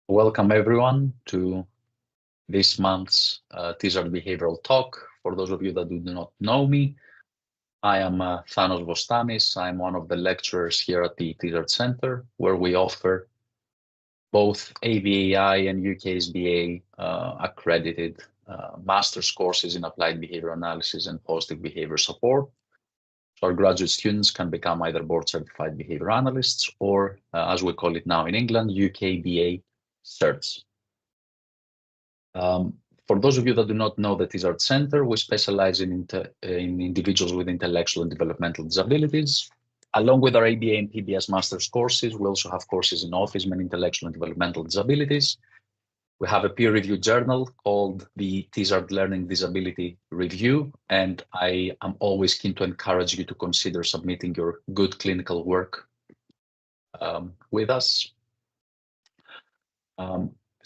Welcome everyone to this month's Tizard Behavioral Talk. For those of you that do not know me, I am Thanos Vostanis. I'm one of the lecturers here at the Tizard Center, where we offer both ABAI and UKSBA accredited master's courses in applied behavior analysis and positive behavior support. So our graduate students can become either board certified behavior analysts or, as we call it now in England, UKBA certs. For those of you that do not know the Tizard Center, we specialize in individuals with intellectual and developmental disabilities. Along with our ABA and PBS master's courses, we also have courses in autism and intellectual and developmental disabilities. We have a peer-reviewed journal called the Tizard Learning Disability Review, and I am always keen to encourage you to consider submitting your good clinical work with us.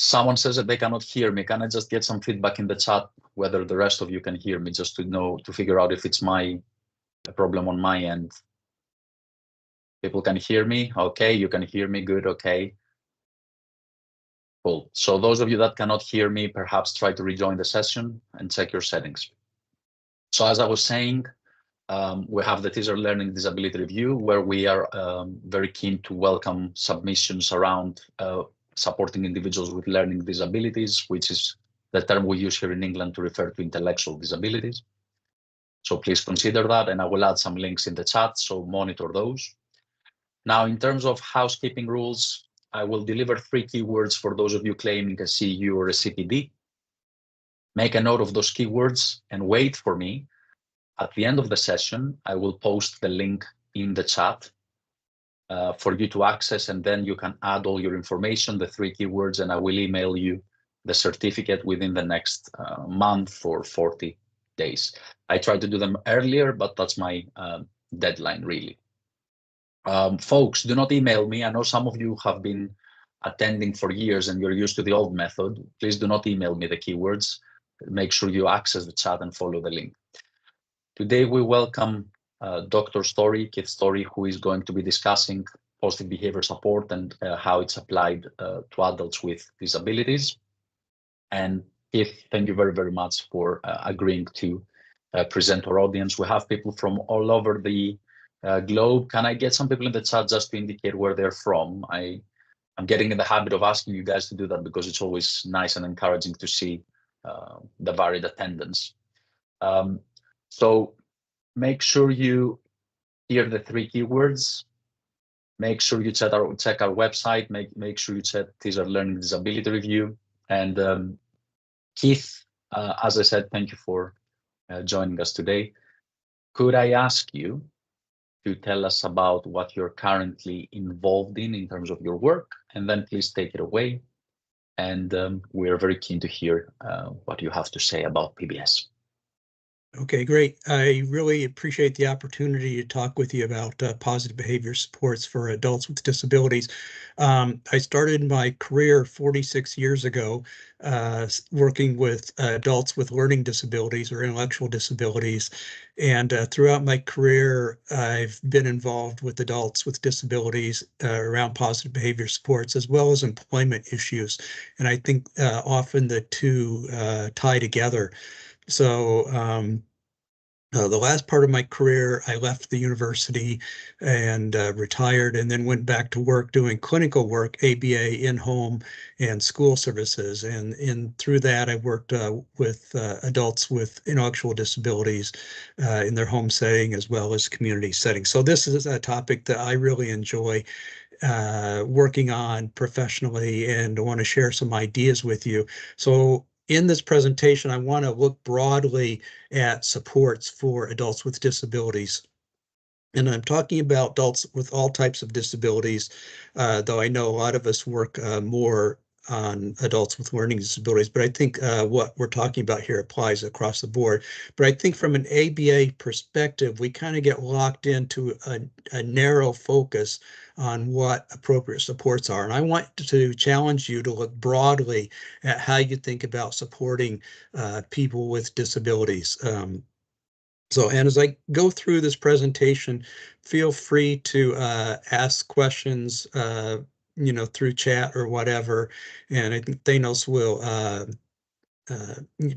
Someone says that they cannot hear me. Can I just get some feedback in the chat whether the rest of you can hear me, just to know, to figure out if it's a problem on my end? People can hear me? Okay, you can hear me, good, okay. Cool. So those of you that cannot hear me, perhaps try to rejoin the session and check your settings. So as I was saying, we have the Tizard Learning Disability Review, where we are very keen to welcome submissions around supporting individuals with learning disabilities, which is the term we use here in England to refer to intellectual disabilities. So please consider that, and I will add some links in the chat, so monitor those. Now, in terms of housekeeping rules, I will deliver 3 keywords for those of you claiming a CEU or a CPD. Make a note of those keywords and wait for me. At the end of the session, I will post the link in the chat for you to access, and then you can add all your information, the 3 keywords, and I will email you the certificate within the next month or 40 days. I try to do them earlier, but that's my deadline, really. Folks, do not email me. I know some of you have been attending for years and you're used to the old method. Please do not email me the keywords. Make sure you access the chat and follow the link. Today, we welcome Dr. Keith Story, who is going to be discussing positive behavior support and how it's applied to adults with disabilities. And Keith, thank you very, very much for agreeing to present our audience. We have people from all over the globe. Can I get some people in the chat just to indicate where they're from? I'm getting in the habit of asking you guys to do that because it's always nice and encouraging to see the varied attendance. So make sure you hear the 3 keywords. Make sure you check our website. Make sure you check Tizard Learning Disability Review. And Keith, as I said, thank you for joining us today. Could I ask you to tell us about what you're currently involved in terms of your work, and then please take it away. And we're very keen to hear what you have to say about PBS. Okay, great. I really appreciate the opportunity to talk with you about positive behavior supports for adults with disabilities. I started my career 46 years ago working with adults with learning disabilities or intellectual disabilities. And throughout my career, I've been involved with adults with disabilities around positive behavior supports, as well as employment issues. And I think often the two tie together. So the last part of my career, I left the university and retired, and then went back to work doing clinical work, ABA in-home and school services. And through that, I worked with adults with intellectual disabilities in their home setting as well as community settings. So this is a topic that I really enjoy working on professionally, and I want to share some ideas with you. So in this presentation, I want to look broadly at supports for adults with disabilities. And I'm talking about adults with all types of disabilities, though I know a lot of us work more on adults with learning disabilities, but I think what we're talking about here applies across the board. But I think from an ABA perspective, we kind of get locked into a narrow focus on what appropriate supports are. And I want to challenge you to look broadly at how you think about supporting people with disabilities. And as I go through this presentation, feel free to ask questions through chat or whatever, and I think Thanos will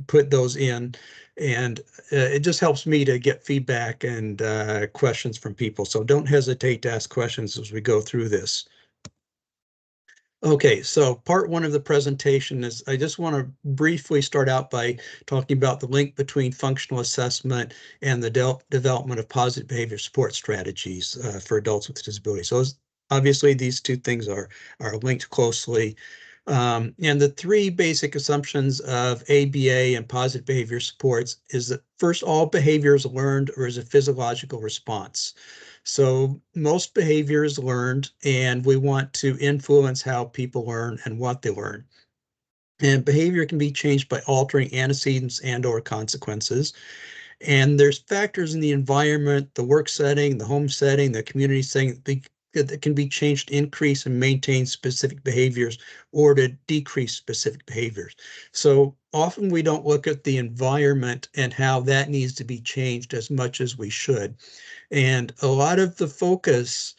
put those in, and it just helps me to get feedback and questions from people. So don't hesitate to ask questions as we go through this. Okay, so part one of the presentation is I just want to briefly start out by talking about the link between functional assessment and the development of positive behavior support strategies for adults with disabilities. So obviously these two things are linked closely. And the three basic assumptions of ABA and positive behavior supports is that first, all behavior is learned or is a physiological response. So most behavior is learned, and we want to influence how people learn and what they learn. And behavior can be changed by altering antecedents and or consequences. And there's factors in the environment, the work setting, the home setting, the community setting that can be changed to increase and maintain specific behaviors or to decrease specific behaviors. So often we don't look at the environment and how that needs to be changed as much as we should. And a lot of the focus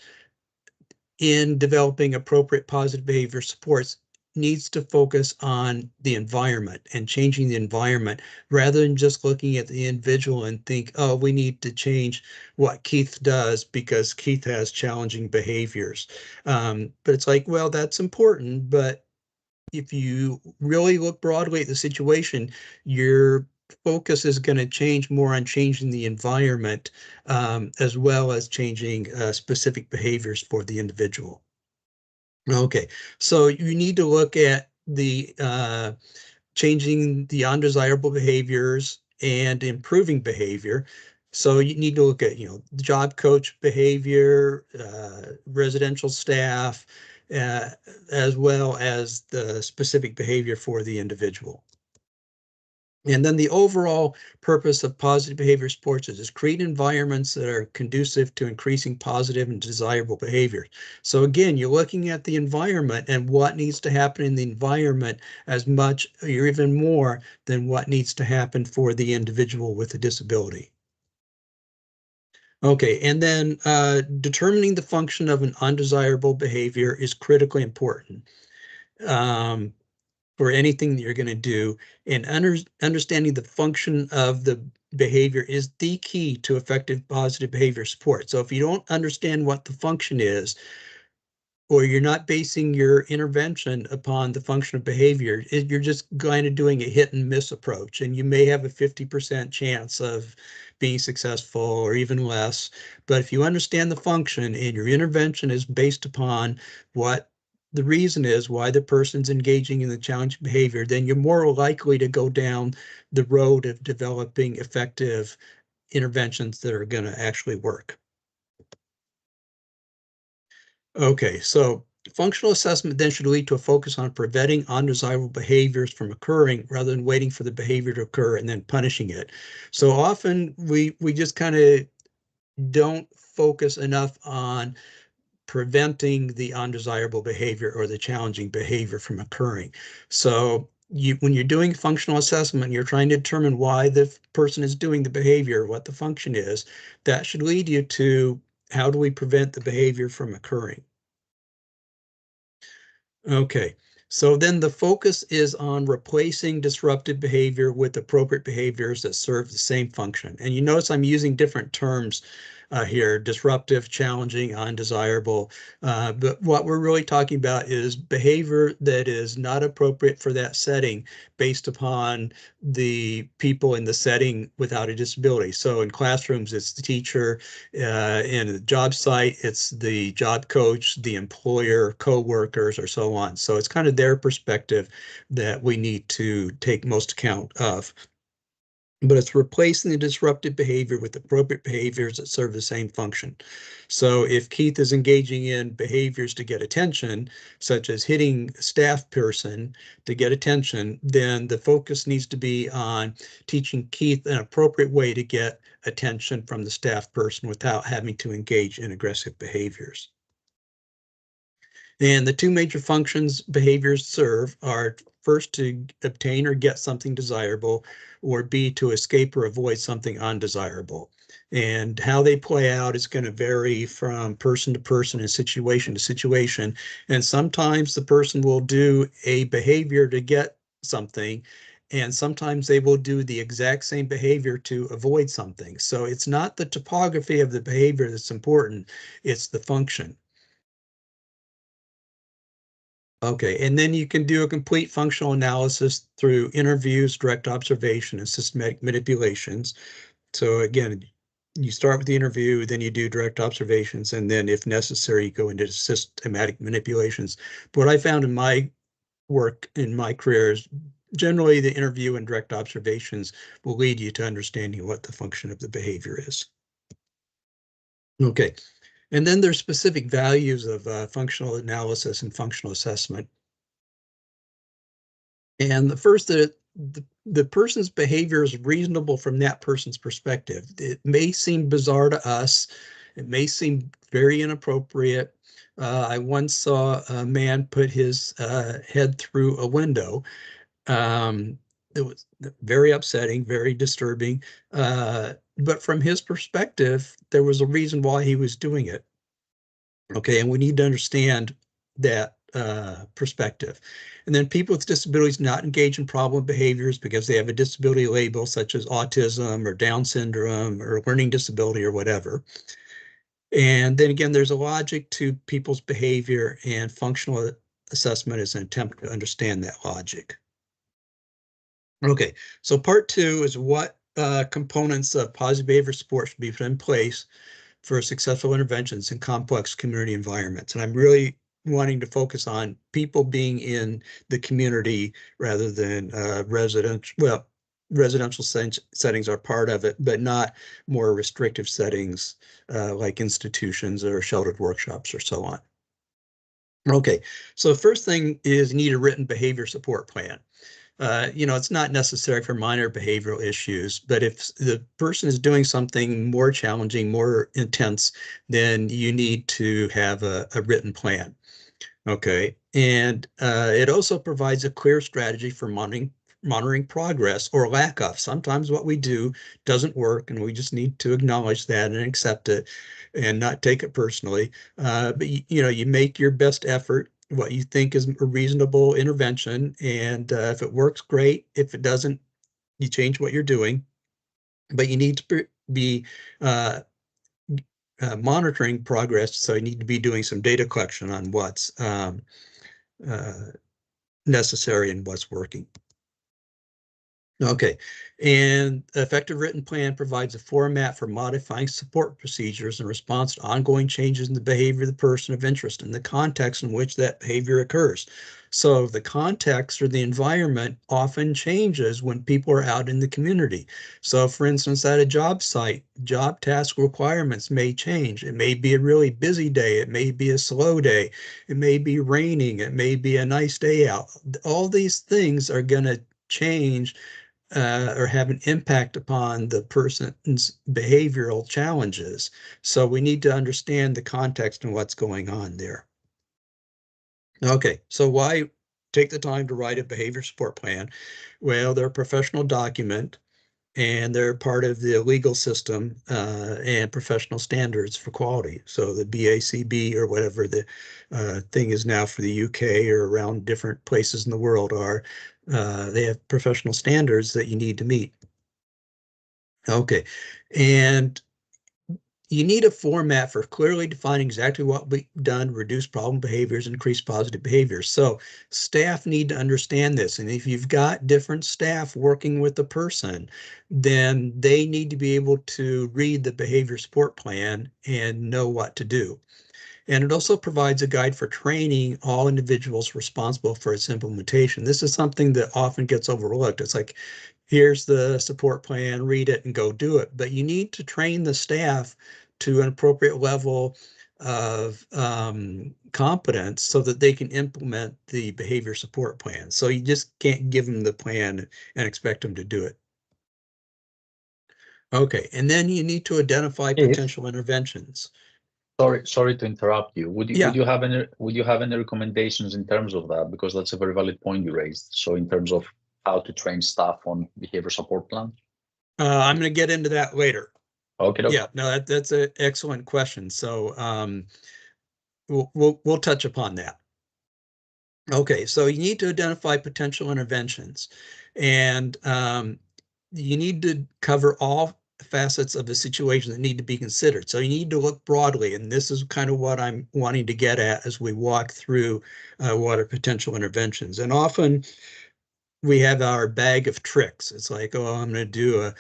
in developing appropriate positive behavior supports needs to focus on the environment and changing the environment rather than just looking at the individual and think, oh, we need to change what Keith does because Keith has challenging behaviors. But it's like, well, that's important, but if you really look broadly at the situation, your focus is going to change more on changing the environment as well as changing specific behaviors for the individual. Okay, so you need to look at the changing the undesirable behaviors and improving behavior. So you need to look at, the job coach behavior, residential staff, uh, as well as the specific behavior for the individual. And then the overall purpose of positive behavior supports is create environments that are conducive to increasing positive and desirable behaviors. So again, you're looking at the environment and what needs to happen in the environment as much or even more than what needs to happen for the individual with a disability. Okay, and then determining the function of an undesirable behavior is critically important. For anything that you're going to do, and understanding the function of the behavior is the key to effective positive behavior support. So if you don't understand what the function is, or you're not basing your intervention upon the function of behavior, you're just kind of doing a hit and miss approach, and you may have a 50% chance of being successful or even less. But if you understand the function and your intervention is based upon what the reason is why the person's engaging in the challenging behavior, then you're more likely to go down the road of developing effective interventions that are going to actually work. Okay, so functional assessment then should lead to a focus on preventing undesirable behaviors from occurring rather than waiting for the behavior to occur and then punishing it. So often we just kind of don't focus enough on preventing the undesirable behavior or the challenging behavior from occurring. So when you're doing functional assessment, you're trying to determine why the person is doing the behavior, what the function is, that should lead you to how do we prevent the behavior from occurring? Okay, so then the focus is on replacing disruptive behavior with appropriate behaviors that serve the same function. And you notice I'm using different terms here, disruptive, challenging, undesirable. But what we're really talking about is behavior that is not appropriate for that setting based upon the people in the setting without a disability. So in classrooms, it's the teacher. In the job site, it's the job coach, the employer, co-workers, or so on. So it's kind of their perspective that we need to take most account of. But it's replacing the disruptive behavior with appropriate behaviors that serve the same function. So if Keith is engaging in behaviors to get attention, such as hitting a staff person to get attention, then the focus needs to be on teaching Keith an appropriate way to get attention from the staff person without having to engage in aggressive behaviors. And the two major functions behaviors serve are first to obtain or get something desirable, or B, to escape or avoid something undesirable. And how they play out is going to vary from person to person and situation to situation. And sometimes the person will do a behavior to get something, and sometimes they will do the exact same behavior to avoid something. So it's not the topography of the behavior that's important, it's the function. Okay, and then you can do a complete functional analysis through interviews, direct observation, and systematic manipulations. So again, you start with the interview, then you do direct observations, and then if necessary, you go into systematic manipulations. But what I found in my work in my career is generally the interview and direct observations will lead you to understanding what the function of the behavior is. Okay, and then there's specific values of functional analysis and functional assessment. And the first, the person's behavior is reasonable from that person's perspective. It may seem bizarre to us. It may seem very inappropriate. I once saw a man put his head through a window. It was very upsetting, very disturbing. But from his perspective, there was a reason why he was doing it. Okay, and we need to understand that perspective. And then people with disabilities not engage in problem behaviors because they have a disability label such as autism or Down syndrome or learning disability or whatever. And then again, there's a logic to people's behavior, and functional assessment is an attempt to understand that logic. Okay, so part two is what components of positive behavior support should be put in place for successful interventions in complex community environments. And I'm really wanting to focus on people being in the community rather than residential. Well, residential settings are part of it, but not more restrictive settings like institutions or sheltered workshops or so on. Okay, so the first thing is you need a written behavior support plan. It's not necessary for minor behavioral issues, but if the person is doing something more challenging, more intense, then you need to have a written plan. Okay, and it also provides a clear strategy for monitoring progress or lack of. Sometimes what we do doesn't work, and we just need to acknowledge that and accept it and not take it personally. But you make your best effort, what you think is a reasonable intervention, and if it works, great. If it doesn't, you change what you're doing. But you need to be monitoring progress, so you need to be doing some data collection on what's necessary and what's working. Okay, and effective written plan provides a format for modifying support procedures in response to ongoing changes in the behavior of the person of interest and the context in which that behavior occurs. So the context or the environment often changes when people are out in the community. So for instance, at a job site, job task requirements may change. It may be a really busy day. It may be a slow day. It may be raining. It may be a nice day out. All these things are going to change or have an impact upon the person's behavioral challenges. So we need to understand the context and what's going on there. Okay, so why take the time to write a behavior support plan? Well, they're a professional document, and they're part of the legal system and professional standards for quality. So the BACB or whatever the thing is now for the UK or around different places in the world are, they have professional standards that you need to meet. Okay, and you need a format for clearly defining exactly what we've done to reduce problem behaviors, increase positive behaviors. So staff need to understand this. And if you've got different staff working with the person, then they need to be able to read the behavior support plan and know what to do. And it also provides a guide for training all individuals responsible for its implementation. This is something that often gets overlooked. It's like, here's the support plan, read it and go do it. But you need to train the staff to an appropriate level of competence so that they can implement the behavior support plan. So you just can't give them the plan and expect them to do it. Okay, and then you need to identify potential interventions. Sorry to interrupt you. Would you have any recommendations in terms of that? Because that's a very valid point you raised. So in terms of how to train staff on behavior support plan? I'm going to get into that later. Okay, Yeah, no, that's an excellent question. So we'll touch upon that. Okay, so you need to identify potential interventions, and you need to cover all facets of the situation that need to be considered. So you need to look broadly, and this is kind of what I'm wanting to get at as we walk through what are potential interventions. And often we have our bag of tricks. It's like, oh, I'm going to do a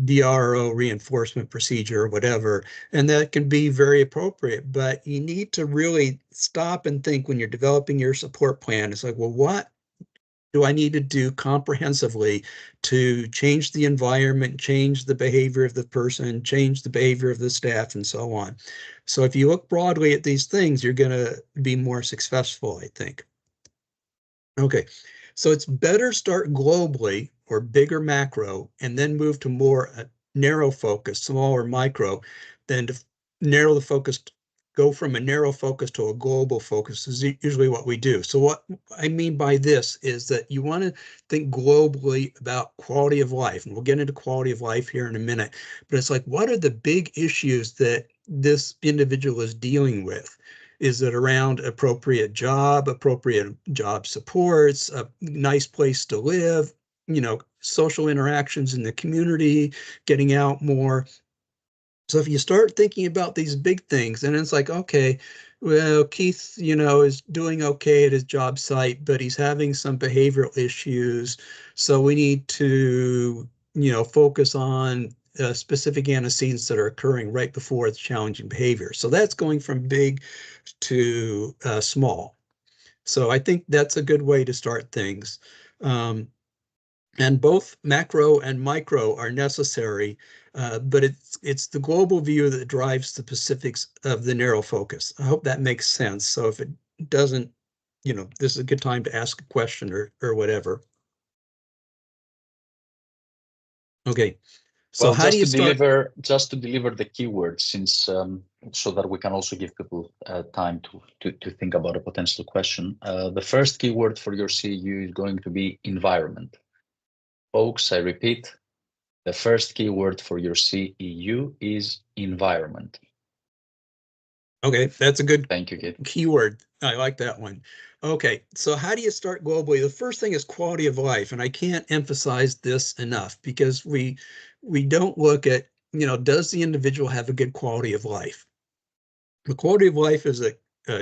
DRO reinforcement procedure or whatever. And that can be very appropriate, but you need to really stop and think when you're developing your support plan. It's like, well, what do I need to do comprehensively to change the environment, change the behavior of the person, change the behavior of the staff, and so on. So if you look broadly at these things, you're going to be more successful, I think. Okay, so it's better start globally or bigger macro and then move to more narrow focus, small or micro, than to narrow the focus, go from a narrow focus to a global focus is usually what we do. So what I mean by this is that you want to think globally about quality of life, and we'll get into quality of life here in a minute, but it's like, what are the big issues that this individual is dealing with? Is it around appropriate job supports, a nice place to live, social interactions in the community, getting out more? So if you start thinking about these big things, and it's like, okay, well, Keith, is doing okay at his job site, but he's having some behavioral issues. So we need to, focus on specific antecedents that are occurring right before the challenging behavior. So that's going from big to small. So I think that's a good way to start things. Um, and both macro and micro are necessary, but it's the global view that drives the specifics of the narrow focus. I hope that makes sense. So if it doesn't, this is a good time to ask a question or whatever. Okay, so Well, how do you start? just to deliver the keywords, since so that we can also give people time to think about a potential question. The first keyword for your CEU is going to be environment. Folks, I repeat, the first keyword for your CEU is environment. Okay, that's a good Thank you, Kate. keyword. I like that one. Okay, so how do you start globally? The first thing is quality of life, and I can't emphasize this enough because we don't look at, does the individual have a good quality of life? The quality of life is a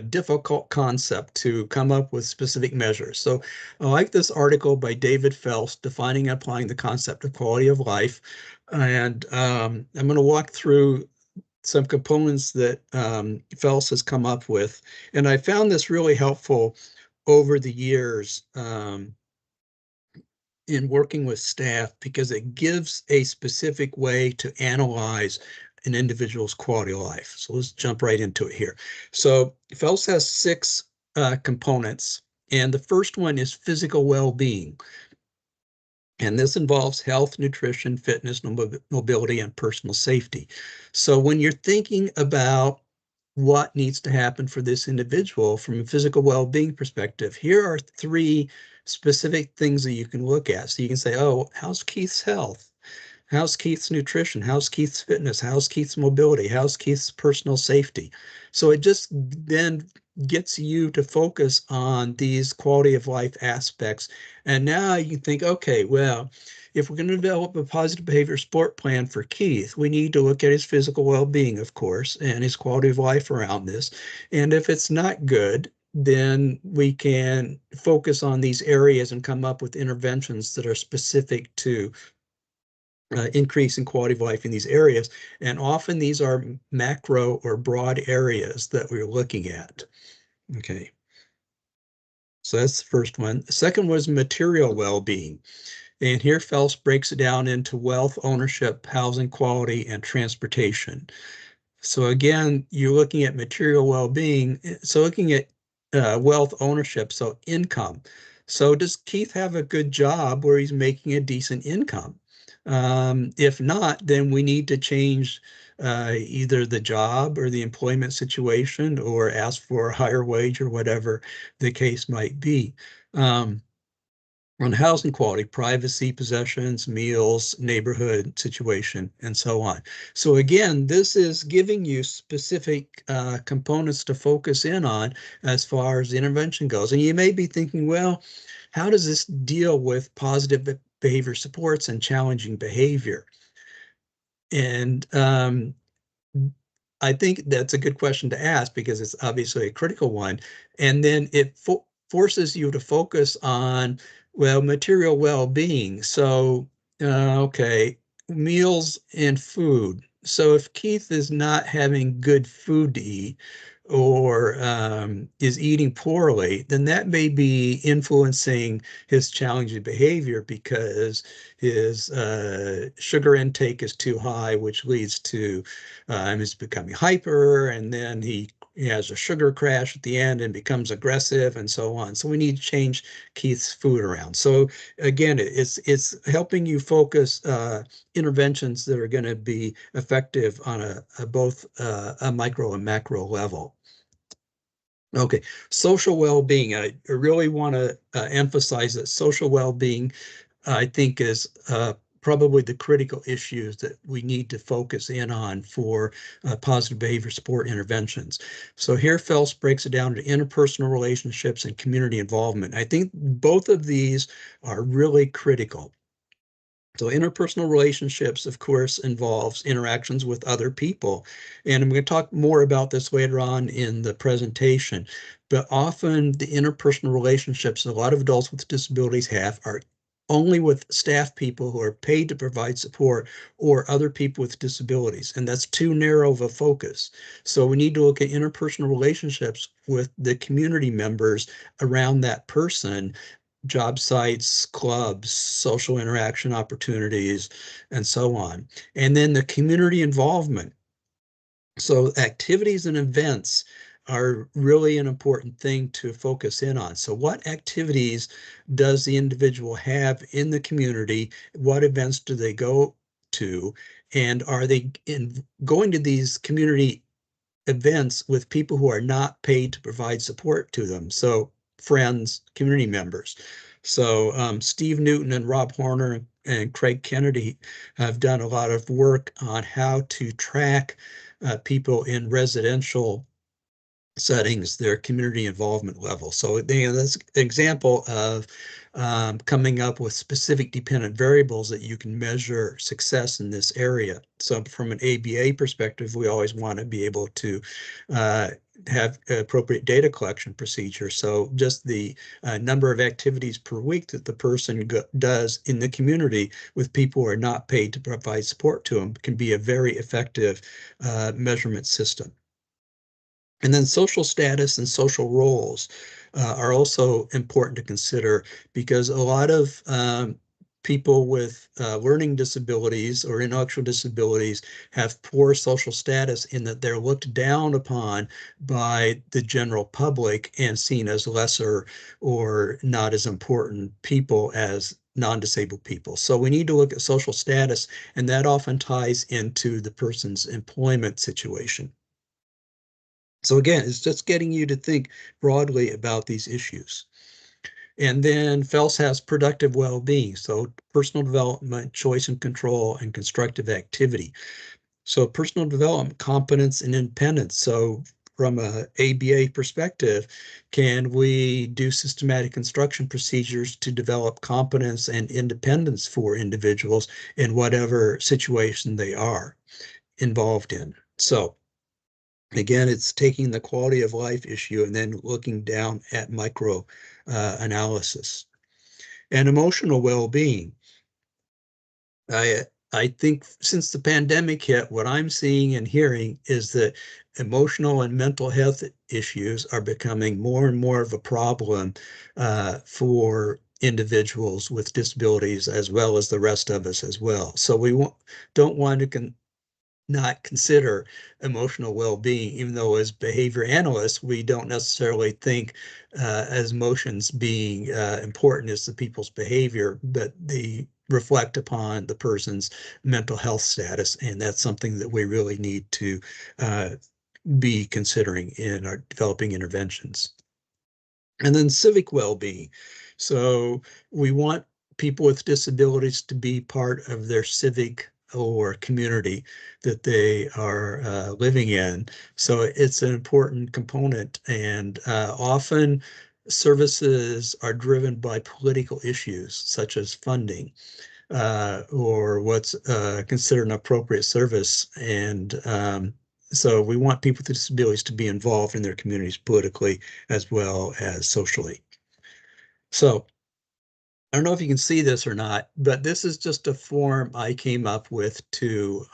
difficult concept to come up with specific measures. So I like this article by David Phelps defining and applying the concept of quality of life. And I'm going to walk through some components that Phelps has come up with. And I found this really helpful over the years in working with staff because it gives a specific way to analyze an individual's quality of life. So let's jump right into it here. So Phelps has 6 components, and the first one is physical well-being. And this involves health, nutrition, fitness, mobility, and personal safety. So when you're thinking about what needs to happen for this individual from a physical well-being perspective, here are 3 specific things that you can look at. So you can say, oh, how's Keith's health? How's Keith's nutrition? How's Keith's fitness? How's Keith's mobility? How's Keith's personal safety? So it just then gets you to focus on these quality of life aspects. And now you can think, okay, well, if we're going to develop a positive behavior support plan for Keith, we need to look at his physical well-being, of course, and his quality of life around this. And if it's not good, then we can focus on these areas and come up with interventions that are specific to increase in quality of life in these areas. And often these are macro or broad areas that we're looking at. Okay. So that's the first one. The second was material well-being. And here Phelps breaks it down into wealth, ownership, housing quality, and transportation. So again, you're looking at material well-being. So looking at wealth ownership, so income. So does Keith have a good job where he's making a decent income? If not, then we need to change either the job or the employment situation or ask for a higher wage or whatever the case might be. on housing quality, privacy, possessions, meals, neighborhood situation, and so on. So again, this is giving you specific components to focus in on as far as the intervention goes. And you may be thinking, well, how does this deal with positive behavior supports and challenging behavior? And I think that's a good question to ask because it's obviously a critical one. And then it forces you to focus on, well, material well-being. So, okay, meals and food. So if Keith is not having good food to eat or is eating poorly, then that may be influencing his challenging behavior because his sugar intake is too high, which leads to is becoming hyper, and then he has a sugar crash at the end and becomes aggressive and so on. So we need to change Keith's food around. So again, it's helping you focus interventions that are going to be effective on a both a micro and macro level. Okay, social well-being. I really want to emphasize that social well-being, I think, is probably the critical issues that we need to focus in on for positive behavior support interventions. So here Phelps breaks it down to interpersonal relationships and community involvement. I think both of these are really critical. So interpersonal relationships, of course, involves interactions with other people. And I'm going to talk more about this later on in the presentation. But often the interpersonal relationships that a lot of adults with disabilities have are only with staff people who are paid to provide support or other people with disabilities. And that's too narrow of a focus. So we need to look at interpersonal relationships with the community members around that person, job sites, clubs, social interaction opportunities, and so on. And then the community involvement. So activities and events are really an important thing to focus in on. So what activities does the individual have in the community? What events do they go to? And are they going to these community events with people who are not paid to provide support to them? So friends, community members. So Steve Newton and Rob Horner and Craig Kennedy have done a lot of work on how to track people in residential settings, their community involvement level. So that's an example of coming up with specific dependent variables that you can measure success in this area. So from an ABA perspective, we always want to be able to have appropriate data collection procedure. So just the number of activities per week that the person does in the community with people who are not paid to provide support to them can be a very effective measurement system. And then social status and social roles are also important to consider because a lot of people with learning disabilities or intellectual disabilities have poor social status in that they're looked down upon by the general public and seen as lesser or not as important people as non-disabled people. So we need to look at social status, and that often ties into the person's employment situation. So again, it's just getting you to think broadly about these issues. And then Phelps has productive well-being, so personal development, choice and control, and constructive activity. So personal development, competence, and independence. So from a ABA perspective, can we do systematic instruction procedures to develop competence and independence for individuals in whatever situation they are involved in? So again, it's taking the quality of life issue and then looking down at micro analysis. And emotional well-being. I think since the pandemic hit, what I'm seeing and hearing is that emotional and mental health issues are becoming more and more of a problem for individuals with disabilities as well as the rest of us as well. So we don't want to not consider emotional well-being, even though as behavior analysts, we don't necessarily think as emotions being important as the people's behavior, but they reflect upon the person's mental health status. And that's something that we really need to be considering in our developing interventions. And then civic well-being. So we want people with disabilities to be part of their civic or community that they are living in. So it's an important component, and often services are driven by political issues such as funding or what's considered an appropriate service. And so we want people with disabilities to be involved in their communities politically as well as socially. So I don't know if you can see this or not, but this is just a form I came up with to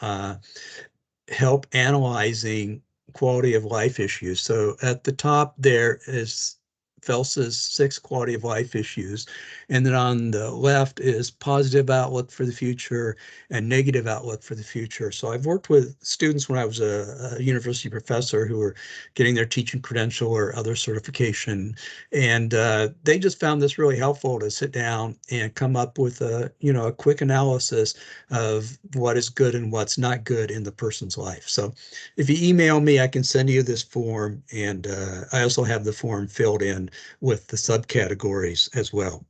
help analyzing quality of life issues. So at the top there is Fels's 6 quality of life issues. And then on the left is positive outlook for the future and negative outlook for the future. So I've worked with students when I was a university professor who were getting their teaching credential or other certification. And they just found this really helpful to sit down and come up with a quick analysis of what is good and what's not good in the person's life. So if you email me, I can send you this form, and I also have the form filled in with the subcategories as well.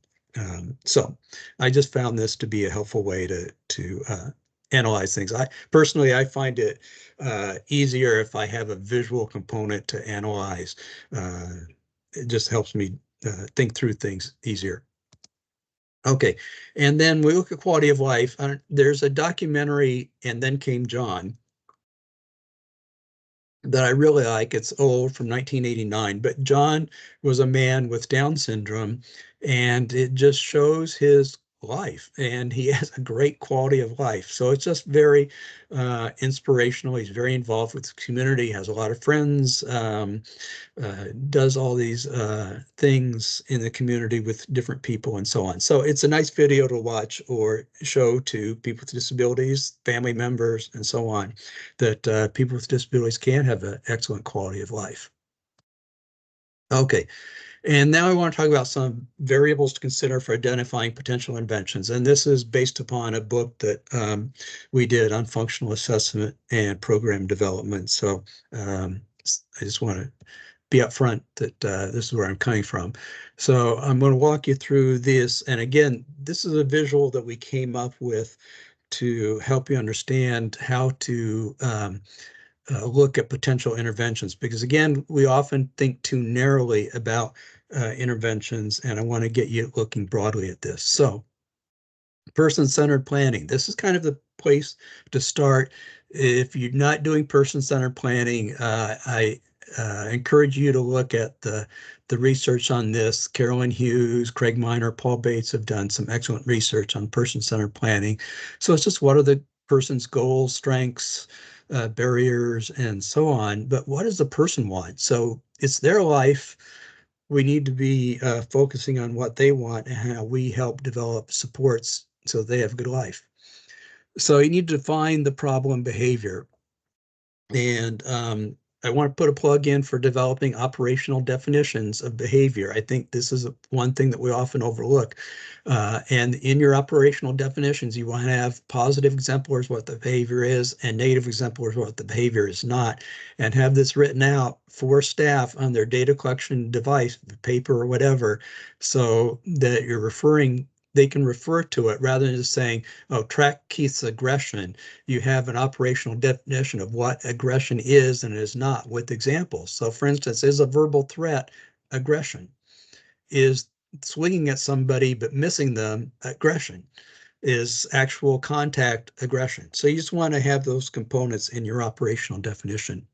So I just found this to be a helpful way to analyze things. I find it easier if I have a visual component to analyze. It just helps me think through things easier. Okay, and then we look at quality of life. There's a documentary, And Then Came John, that I really like. It's old, from 1989, but John was a man with Down syndrome, and it just shows his life, and he has a great quality of life. So it's just very inspirational. He's very involved with the community, has a lot of friends, does all these things in the community with different people and so on. So it's a nice video to watch or show to people with disabilities, family members, and so on, that people with disabilities can have an excellent quality of life. Okay, and now I want to talk about some variables to consider for identifying potential interventions. And this is based upon a book that we did on functional assessment and program development. So I just want to be upfront that this is where I'm coming from. So I'm going to walk you through this. And again, this is a visual that we came up with to help you understand how to look at potential interventions. Because again, we often think too narrowly about interventions, and I want to get you looking broadly at this. So person-centered planning. This is kind of the place to start. If you're not doing person-centered planning, I encourage you to look at the research on this. Carolyn Hughes, Craig Miner, Paul Bates have done some excellent research on person-centered planning. So it's just, what are the person's goals, strengths, barriers, and so on. But what does the person want? So it's their life. We need to be focusing on what they want and how we help develop supports so they have a good life. So you need to define the problem behavior. And I want to put a plug in for developing operational definitions of behavior. I think this is one thing that we often overlook. And in your operational definitions, you want to have positive exemplars what the behavior is and negative exemplars what the behavior is not, and have this written out for staff on their data collection device, paper or whatever, so that they can refer to it rather than just saying, oh, track Keith's aggression. You have an operational definition of what aggression is and is not with examples. So for instance, is a verbal threat aggression? Is swinging at somebody but missing them aggression? Is actual contact aggression? So you just want to have those components in your operational definition.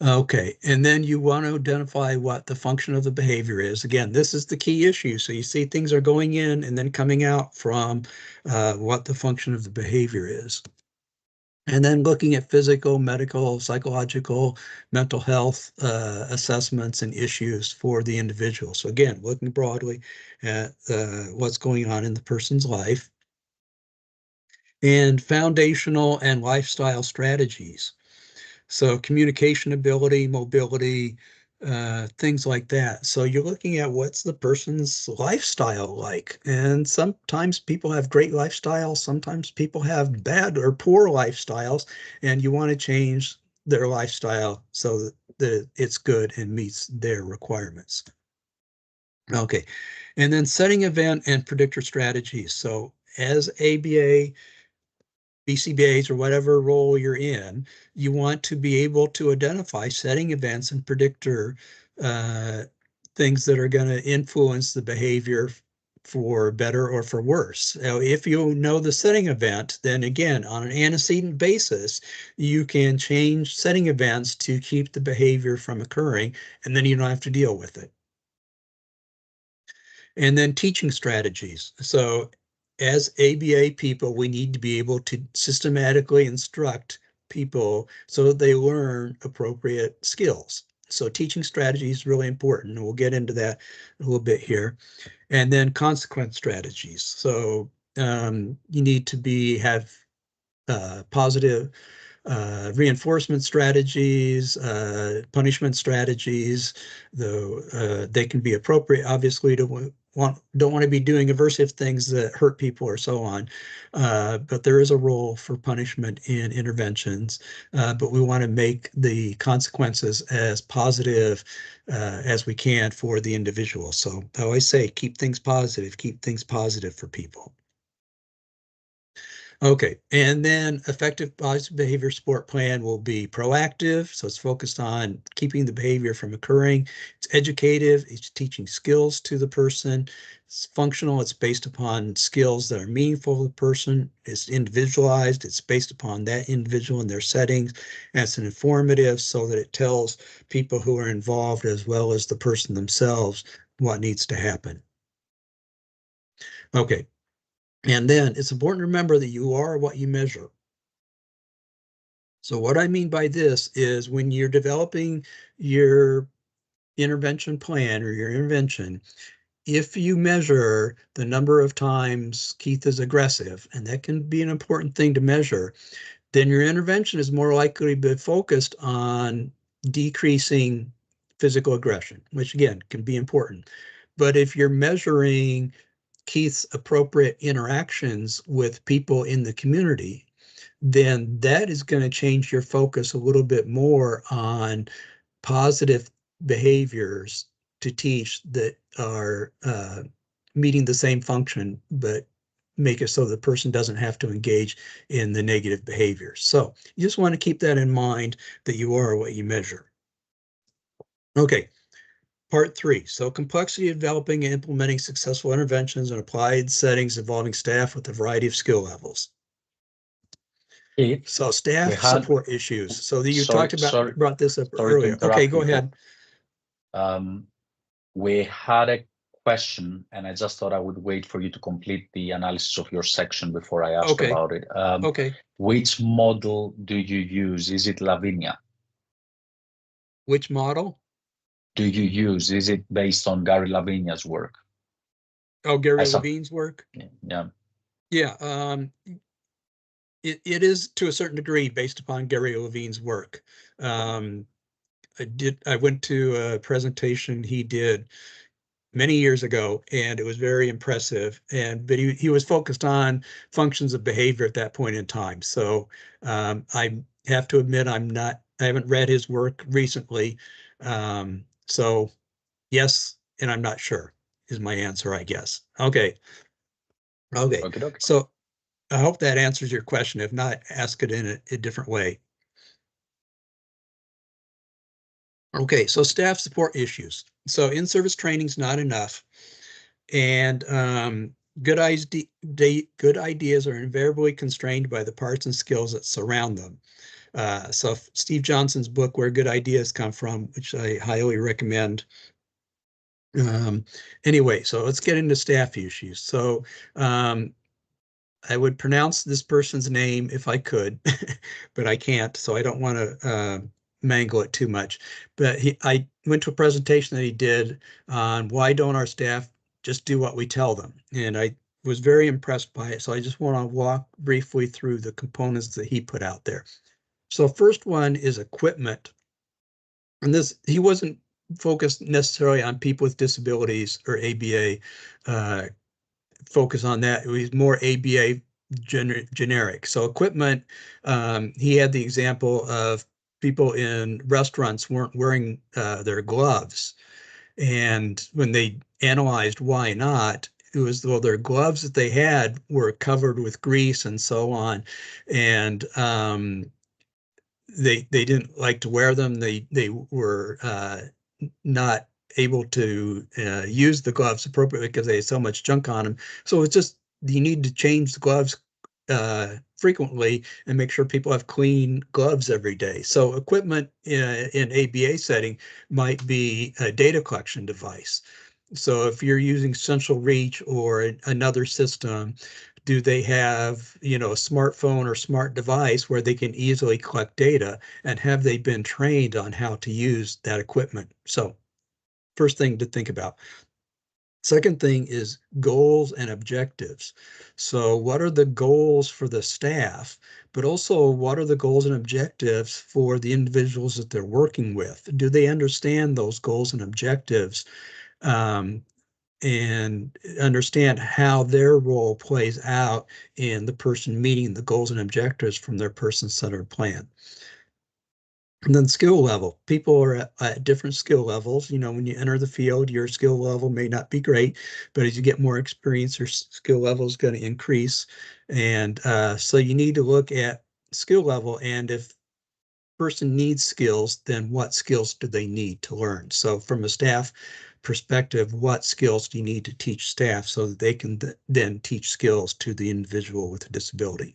Okay, and then you want to identify what the function of the behavior is. Again, this is the key issue. So you see things are going in and then coming out from what the function of the behavior is. And then looking at physical, medical, psychological, mental health assessments and issues for the individual. So again, looking broadly at what's going on in the person's life. And foundational and lifestyle strategies. So communication ability, mobility, things like that. So you're looking at what's the person's lifestyle like. And sometimes people have great lifestyles, sometimes people have bad or poor lifestyles, and you want to change their lifestyle so that it's good and meets their requirements. Okay. And then setting event and predictor strategies. So as ABA, BCBAs, or whatever role you're in, you want to be able to identify setting events and predictor uh, things that are going to influence the behavior for better or for worse. Now, if you know the setting event, then again, on an antecedent basis, you can change setting events to keep the behavior from occurring, and then you don't have to deal with it. And then teaching strategies. So as ABA people, we need to be able to systematically instruct people so that they learn appropriate skills. So teaching strategy is really important, and we'll get into that a little bit here. And then consequence strategies. So you need to have positive reinforcement strategies, punishment strategies, though they can be appropriate, obviously, to don't want to be doing aversive things that hurt people or so on. But there is a role for punishment in interventions, but we want to make the consequences as positive as we can for the individual. So I always say, keep things positive for people. Okay, and then effective positive behavior support plan will be proactive, so it's focused on keeping the behavior from occurring. It's educative, it's teaching skills to the person. It's functional, it's based upon skills that are meaningful to the person. It's individualized, it's based upon that individual and their settings. And it's an informative so that it tells people who are involved as well as the person themselves what needs to happen. Okay, and then it's important to remember that you are what you measure. So what I mean by this is when you're developing your intervention plan or your intervention, if you measure the number of times Keith is aggressive, and that can be an important thing to measure, then your intervention is more likely to be focused on decreasing physical aggression, which again can be important. But if you're measuring Keith's appropriate interactions with people in the community, then that is going to change your focus a little bit more on positive behaviors to teach that are meeting the same function, but make it so the person doesn't have to engage in the negative behaviors. So you just want to keep that in mind, that you are what you measure. Okay, part 3. So complexity of developing and implementing successful interventions in applied settings involving staff with a variety of skill levels. So staff support issues. So you brought this up earlier. Okay, go ahead. We had a question, and I just thought I would wait for you to complete the analysis of your section before I ask about it. Okay. Which model do you use? Is it Lavinia? Which model do you use? Is it based on Gary Lavinia's work? Oh, Gary Levine's work? Yeah. Yeah. It is to a certain degree based upon Gary Levine's work. I went to a presentation he did many years ago, and it was very impressive. But he was focused on functions of behavior at that point in time. So I have to admit I haven't read his work recently. So yes, and I'm not sure is my answer, I guess. Okay. Okay. So I hope that answers your question. If not, ask it in a different way. Okay, so staff support issues. So in-service training is not enough, and good ideas are invariably constrained by the parts and skills that surround them. So Steve Johnson's book, Where Good Ideas Come From, which I highly recommend. Anyway, so let's get into staff issues. So I would pronounce this person's name if I could, but I can't, so I don't want to mangle it too much. But I went to a presentation that he did on why don't our staff just do what we tell them, and I was very impressed by it. So I just want to walk briefly through the components that he put out there. So first one is equipment, and he wasn't focused necessarily on people with disabilities or ABA. Focus on that. It was more ABA generic. So equipment, he had the example of people in restaurants weren't wearing their gloves. And when they analyzed why not, it was, well, their gloves that they had were covered with grease and so on, and they didn't like to wear them. They were not able to use the gloves appropriately because they had so much junk on them. So it's just, you need to change the gloves frequently and make sure people have clean gloves every day. So equipment in ABA setting might be a data collection device. So if you're using Central Reach or another system, do they have, a smartphone or smart device where they can easily collect data, and have they been trained on how to use that equipment? So first thing to think about. Second thing is goals and objectives. So what are the goals for the staff, but also what are the goals and objectives for the individuals that they're working with? Do they understand those goals and objectives? And understand how their role plays out in the person meeting the goals and objectives from their person-centered plan. And then skill level. People are at different skill levels. When you enter the field, your skill level may not be great, but as you get more experience, your skill level is going to increase. And so you need to look at skill level, and if person needs skills, then what skills do they need to learn? So from a staff perspective, what skills do you need to teach staff so that they can then teach skills to the individual with a disability?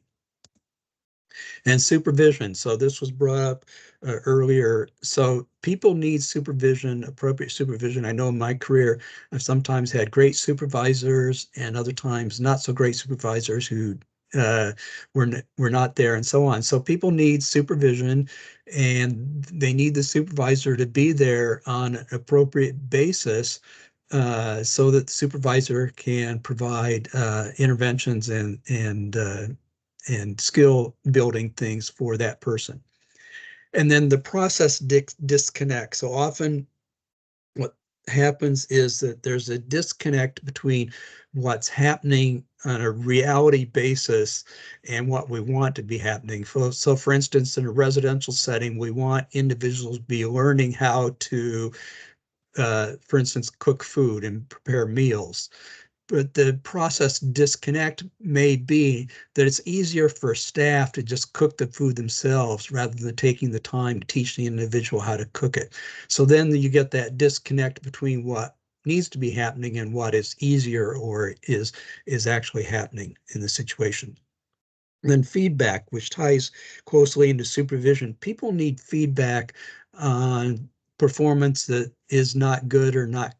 And supervision. So this was brought up earlier. So people need supervision, appropriate supervision. I know in my career, I've sometimes had great supervisors and other times not so great supervisors who were not there and so on. So people need supervision, and they need the supervisor to be there on an appropriate basis so that the supervisor can provide interventions and skill building things for that person. And then the process disconnect. So often what happens is that there's a disconnect between what's happening on a reality basis and what we want to be happening. So for instance, in a residential setting, we want individuals to be learning how to, for instance, cook food and prepare meals. But the process disconnect may be that it's easier for staff to just cook the food themselves rather than taking the time to teach the individual how to cook it. So then you get that disconnect between what needs to be happening and what is easier or is actually happening in the situation. And then feedback, which ties closely into supervision. People need feedback on performance that is not good or not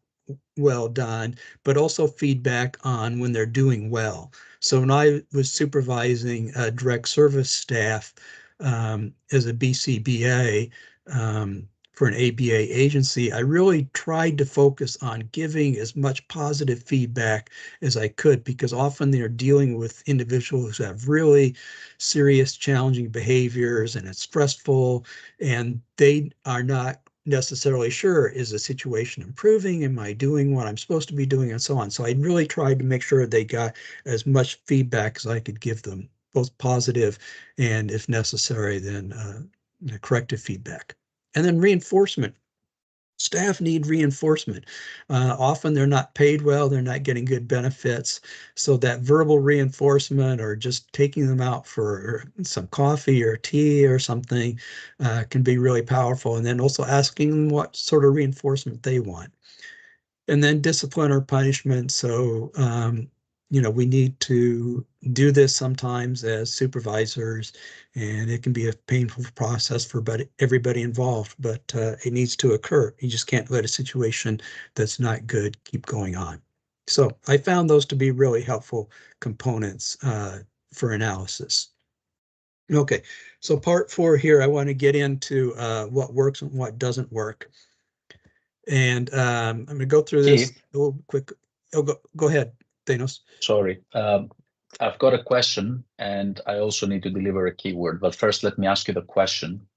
well done, but also feedback on when they're doing well. So when I was supervising direct service staff as a BCBA for an ABA agency, I really tried to focus on giving as much positive feedback as I could, because often they're dealing with individuals who have really serious, challenging behaviors, and it's stressful, and they are not necessarily sure, is the situation improving? Am I doing what I'm supposed to be doing? And so on. So I really tried to make sure they got as much feedback as I could give them, both positive and, if necessary, then corrective feedback. And then reinforcement. Staff need reinforcement. Often they're not paid well, they're not getting good benefits. So that verbal reinforcement or just taking them out for some coffee or tea or something can be really powerful. And then also asking them what sort of reinforcement they want. And then discipline or punishment. So, we need to do this sometimes as supervisors, and it can be a painful process for everybody involved, but it needs to occur. You just can't let a situation that's not good keep going on. So I found those to be really helpful components for analysis. Okay, so part 4 here, I want to get into what works and what doesn't work. And I'm going to go through this Keith, a little quick. Oh, go ahead, Thanos. sorry. I've got a question, and I also need to deliver a keyword. But first, let me ask you the question.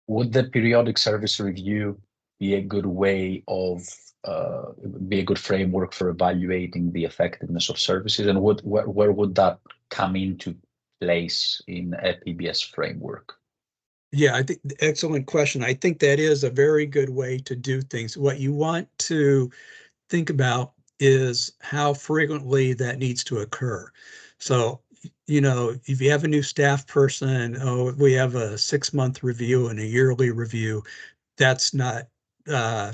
Would the periodic service review be a good way of, be a good framework for evaluating the effectiveness of services? And where would that come into place in a PBS framework? Yeah, I think excellent question. I think that is a very good way to do things. What you want to think about is how frequently that needs to occur. So, if you have a new staff person, oh, we have a 6-month review and a yearly review, that's not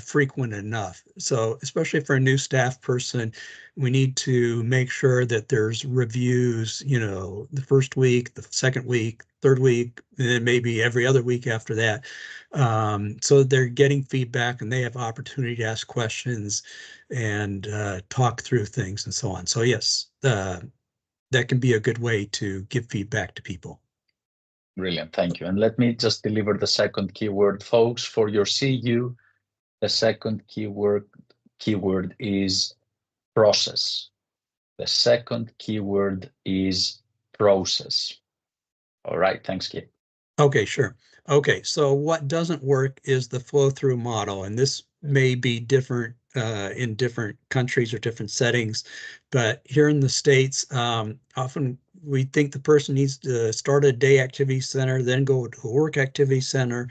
frequent enough. So especially for a new staff person, we need to make sure that there's reviews, the first week, the second week, third week, and then maybe every other week after that. So they're getting feedback and they have opportunity to ask questions and talk through things and so on. So yes, that can be a good way to give feedback to people. Brilliant, thank you. And let me just deliver the second keyword, folks, for your CU. The second keyword is process. The second keyword is process. All right, thanks, Keith. Okay, sure. Okay, so what doesn't work is the flow-through model, and this may be different in different countries or different settings, but here in the States, often we think the person needs to start a day activity center, then go to a work activity center,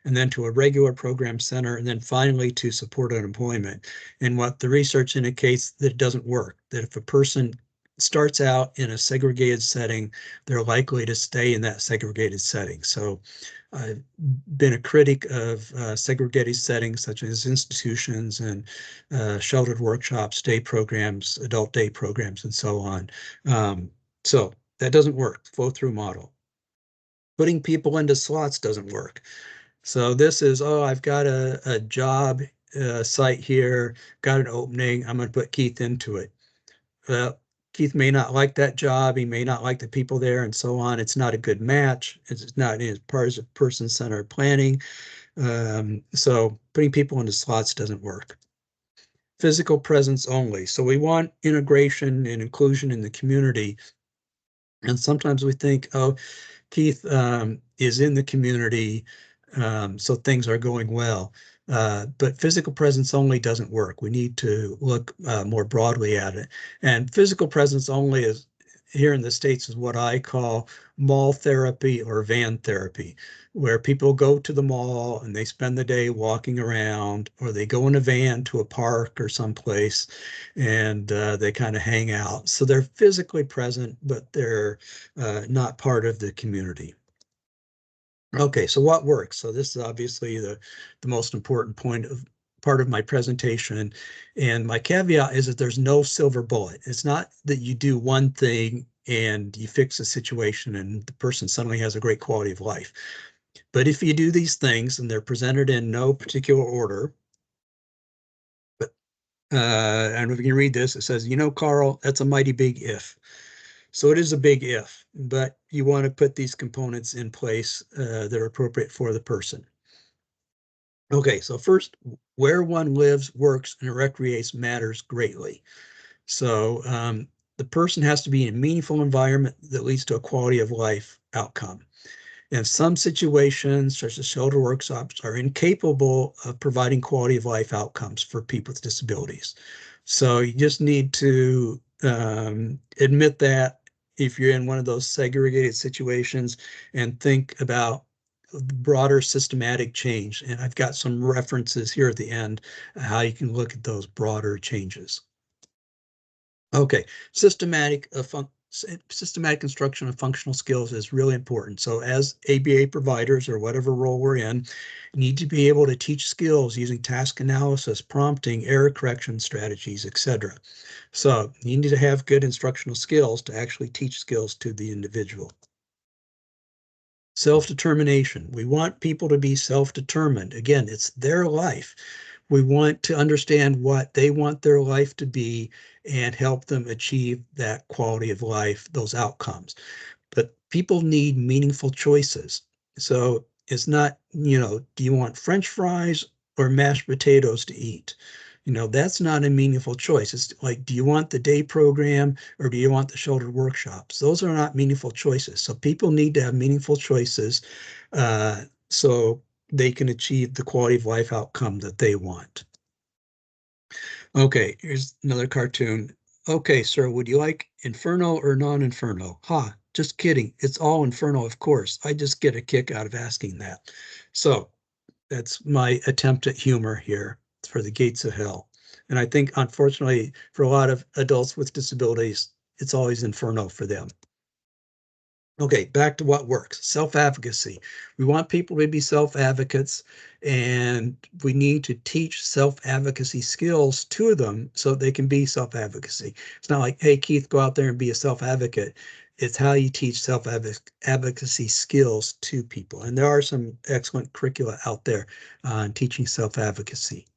and then to a regular program center, and then finally to support unemployment. And what the research indicates that it doesn't work, that if a person starts out in a segregated setting, they're likely to stay in that segregated setting. So I've been a critic of segregated settings such as institutions and sheltered workshops, day programs, adult day programs, and so on. So that doesn't work, flow-through model. Putting people into slots doesn't work. So this is, oh, I've got a job site here, got an opening, I'm going to put Keith into it. Keith may not like that job. He may not like the people there and so on. It's not a good match. It's not as part of person-centered planning. So putting people into slots doesn't work. Physical presence only. So we want integration and inclusion in the community. And sometimes we think, oh, Keith is in the community, so things are going well. But physical presence only doesn't work. We need to look more broadly at it. And physical presence only is here in the States is what I call mall therapy or van therapy, where people go to the mall and they spend the day walking around, or they go in a van to a park or someplace and they kind of hang out. So they're physically present, but they're not part of the community. Okay, so what works? So this is obviously the most important part of my presentation. And my caveat is that there's no silver bullet. It's not that you do one thing and you fix a situation and the person suddenly has a great quality of life. But if you do these things and they're presented in no particular order, but and if you can read this, it says, Carl, that's a mighty big if. So it is a big if, but you want to put these components in place that are appropriate for the person. Okay, so first, where one lives, works, and recreates matters greatly. So the person has to be in a meaningful environment that leads to a quality of life outcome. And some situations, such as shelter workshops, are incapable of providing quality of life outcomes for people with disabilities. So you just need to admit that if you're in one of those segregated situations and think about broader systematic change. And I've got some references here at the end, how you can look at those broader changes. Okay, systematic instruction of functional skills is really important. So as ABA providers or whatever role we're in, need to be able to teach skills using task analysis, prompting, error correction strategies, etc. So you need to have good instructional skills to actually teach skills to the individual. Self-determination. We want people to be self-determined. Again, it's their life. We want to understand what they want their life to be and help them achieve that quality of life, those outcomes. But people need meaningful choices. So it's not, do you want French fries or mashed potatoes to eat? That's not a meaningful choice. It's like, do you want the day program or do you want the sheltered workshops? Those are not meaningful choices. So people need to have meaningful choices so they can achieve the quality of life outcome that they want. Okay, here's another cartoon. Okay, sir, would you like Inferno or non-Inferno? Ha, just kidding. It's all Inferno, of course. I just get a kick out of asking that. So that's my attempt at humor here for the gates of hell. And I think, unfortunately, for a lot of adults with disabilities, it's always inferno for them. Okay, back to what works. Self-advocacy. We want people to be self-advocates, and we need to teach self-advocacy skills to them so they can be self-advocacy. It's not like, hey, Keith, go out there and be a self-advocate. It's how you teach self-advocacy skills to people. And there are some excellent curricula out there on teaching self-advocacy.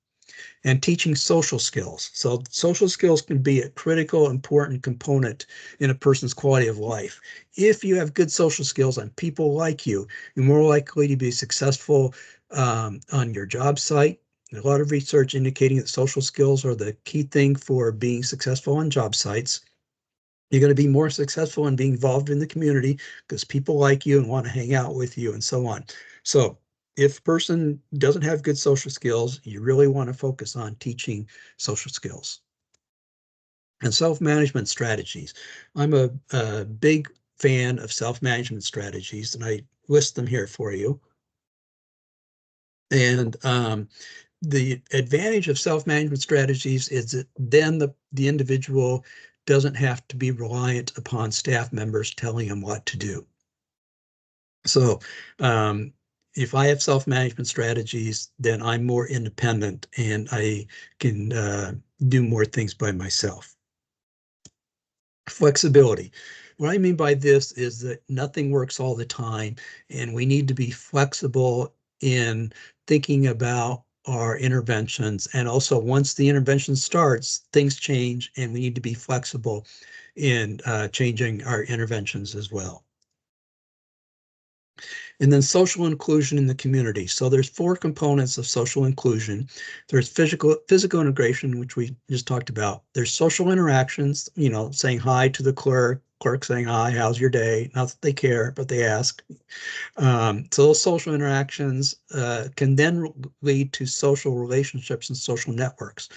And teaching social skills. So social skills can be a critical, important component in a person's quality of life. If you have good social skills and people like you, you're more likely to be successful on your job site. There's a lot of research indicating that social skills are the key thing for being successful on job sites. You're going to be more successful in being involved in the community because people like you and want to hang out with you and so on. So if a person doesn't have good social skills, you really want to focus on teaching social skills. And self-management strategies. I'm a big fan of self-management strategies, and I list them here for you. And the advantage of self-management strategies is that then the individual doesn't have to be reliant upon staff members telling them what to do. So if I have self-management strategies, then I'm more independent and I can do more things by myself. Flexibility. What I mean by this is that nothing works all the time, and we need to be flexible in thinking about our interventions. And also, once the intervention starts, things change, and we need to be flexible in changing our interventions as well. And then social inclusion in the community. So there's 4 components of social inclusion. There's physical integration, which we just talked about. There's social interactions, you know, saying hi to the clerk saying hi, how's your day? Not that they care, but they ask. So those social interactions can then lead to social relationships and social networks.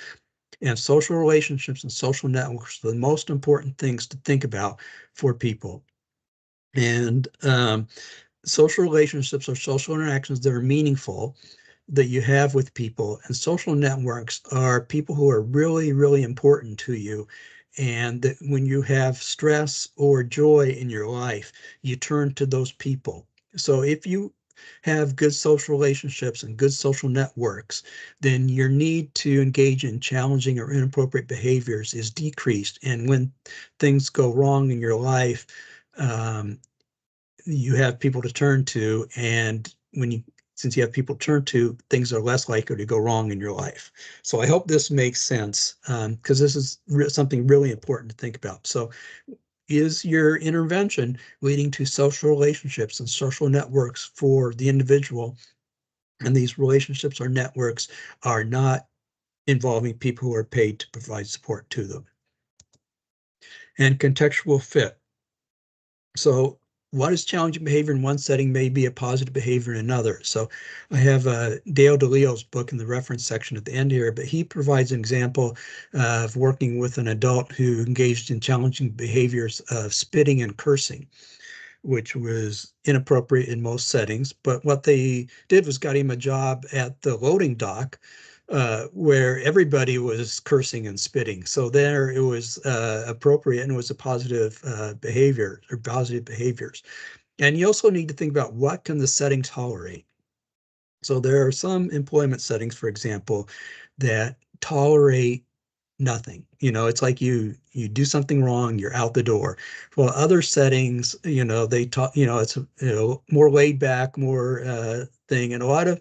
And social relationships and social networks are the most important things to think about for people. And social relationships or social interactions that are meaningful that you have with people, and social networks are people who are really, really important to you. And that when you have stress or joy in your life, you turn to those people. So if you have good social relationships and good social networks, then your need to engage in challenging or inappropriate behaviors is decreased. And when things go wrong in your life, you have people to turn to, and since you have people to turn to, things are less likely to go wrong in your life. So I hope this makes sense, because this is something really important to think about. So is your intervention leading to social relationships and social networks for the individual? And these relationships or networks are not involving people who are paid to provide support to them. And contextual fit. So what is challenging behavior in one setting may be a positive behavior in another. So I have Dale DeLeo's book in the reference section at the end here, but he provides an example of working with an adult who engaged in challenging behaviors of spitting and cursing, which was inappropriate in most settings. But what they did was got him a job at the loading dock, where everybody was cursing and spitting. So there it was appropriate, and it was a positive behavior or positive behaviors. And you also need to think about what can the setting tolerate. So there are some employment settings, for example, that tolerate nothing. You know, it's like you do something wrong, you're out the door. Well, other settings, you know, they talk, you know, it's more laid back, more thing, and a lot of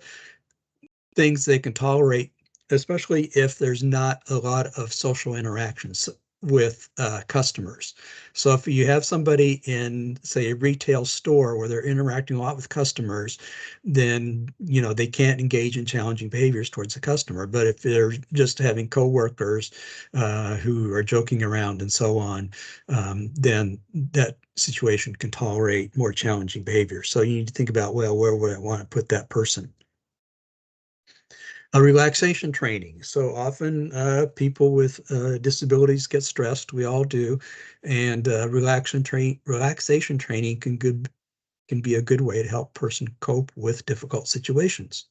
things they can tolerate, especially if there's not a lot of social interactions with customers. So if you have somebody in, say, a retail store where they're interacting a lot with customers, then, you know, they can't engage in challenging behaviors towards the customer. But if they're just having coworkers who are joking around and so on, then that situation can tolerate more challenging behavior. So you need to think about, well, where would I want to put that person? A relaxation training. So often people with disabilities get stressed. We all do, and relaxation training can be a good way to help person cope with difficult situations.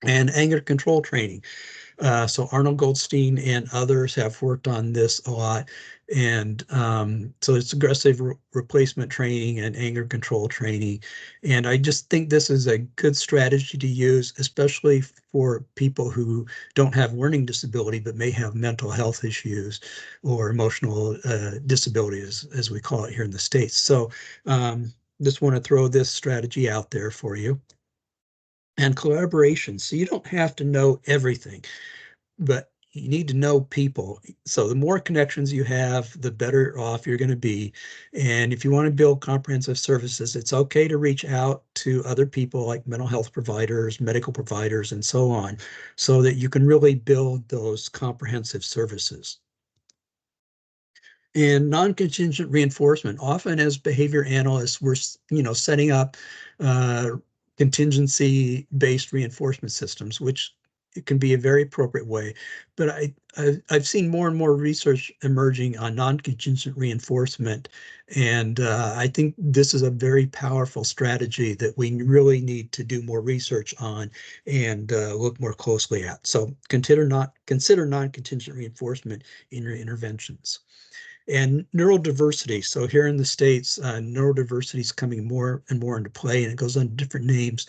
and anger control training. So Arnold Goldstein and others have worked on this a lot. And so it's aggressive replacement training and anger control training. And I just think this is a good strategy to use, especially for people who don't have learning disability, but may have mental health issues or emotional disabilities, as we call it here in the States. So just want to throw this strategy out there for you. And collaboration. So you don't have to know everything, but you need to know people. So the more connections you have, the better off you're going to be. And if you want to build comprehensive services, it's okay to reach out to other people like mental health providers, medical providers, and so on, so that you can really build those comprehensive services. And non-contingent reinforcement. Often as behavior analysts, we're setting up contingency-based reinforcement systems, which it can be a very appropriate way. But I've seen more and more research emerging on non-contingent reinforcement, and I think this is a very powerful strategy that we really need to do more research on and look more closely at. So consider non-contingent reinforcement in your interventions. And neurodiversity. So here in the States, neurodiversity is coming more and more into play, and it goes under different names.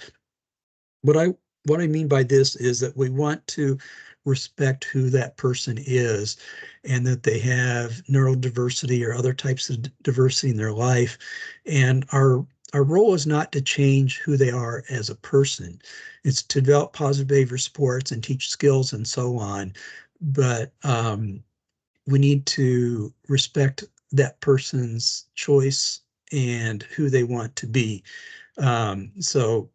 What I mean by this is that we want to respect who that person is and that they have neurodiversity or other types of diversity in their life. And our role is not to change who they are as a person. It's to develop positive behavior supports and teach skills and so on. But we need to respect that person's choice and who they want to be. So